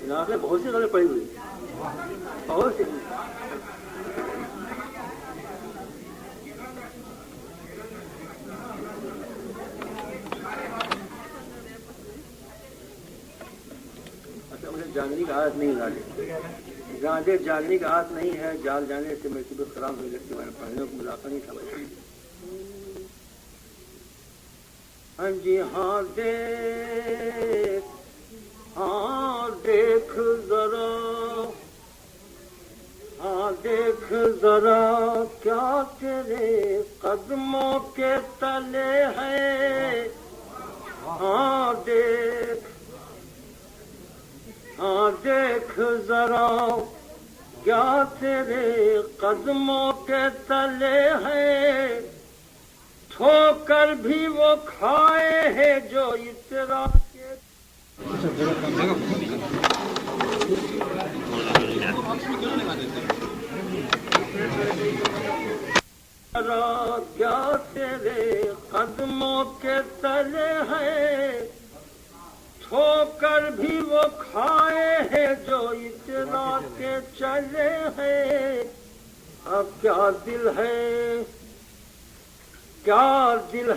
جناب نے بہت سی غزلیں پڑھی ہوئی، بہت سی. اچھا مجھے جاننے کی عادت نہیں گاڑی جاننے کی عادت نہیں ہے، جال جانے سے میری طبیعت خراب ہوئی لگتی، میں نے پڑھنے کو ملاقہ نہیں تھا. ہاں جی ہاں دیکھ ذرا، ہاں دیکھ ذرا کیا تیرے قدموں کے تلے ہے. ہاں دیکھ ذرا کیا تیرے قدموں کے تلے ہے. ٹھوکر بھی وہ کھائے ہیں جو اترا کے. کیا تیرے قدموں کے تلے ہیں. ٹھوکر بھی وہ کھائے ہیں جو اترا کے چلے ہیں. اب کیا دل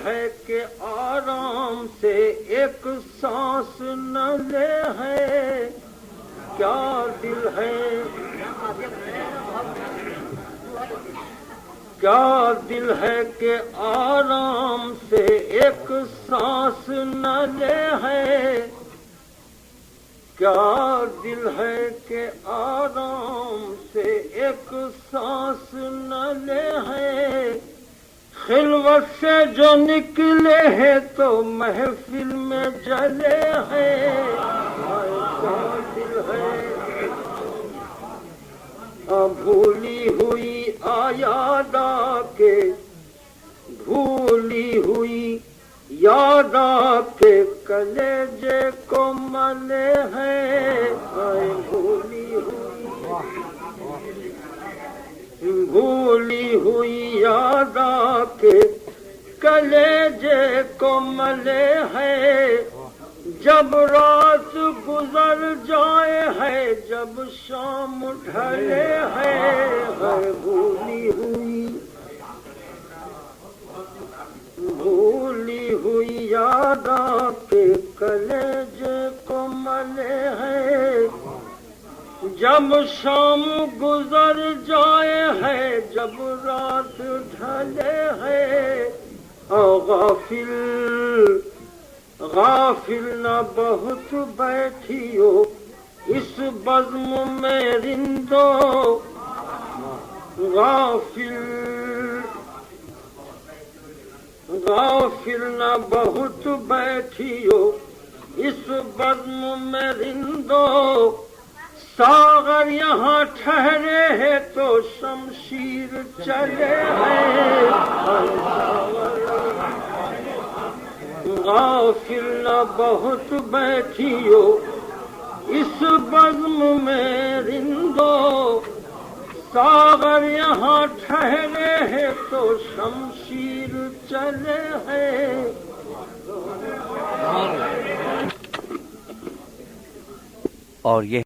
ہے کہ آرام سے ایک سانس نہ لے ہے. کیا دل ہے کہ آرام سے ایک سانس نہ لے ہے. کیا دل ہے کہ آرام سے ایک سانس نہ لے ہے. خلوت سے جو نکلے ہیں تو محفل میں جلے ہیں. کیا دل ہے بھولی ہوئی یاد آ کے، بھولی ہوئی یاد آ کے کلیجے کو ملے ہیں. بھولی ہوئی یاد آ کے کلیجے کو ملے ہیں. جب رات گزر جائے ہے، جب شام ڈھلے ہے. بھولی ہوئی یاد آ کے کلیجے کو ملے ہے. جب شام گزر جائے ہے، جب رات ڈھلے ہے. غافل نہ بہت بیٹھی ہو اس بزم میں رندو. غافل نہ بہت بیٹھی ہو اس بزم میں رندو. ساغر یہاں ٹھہرے ہیں تو شمشیر چلے ہیں. غافل نہ بہت بیٹھی ہو اس بزم میں رندو. ساغر یہاں ٹھہرے ہیں تو شمشیر چلے ہیں. اور یہ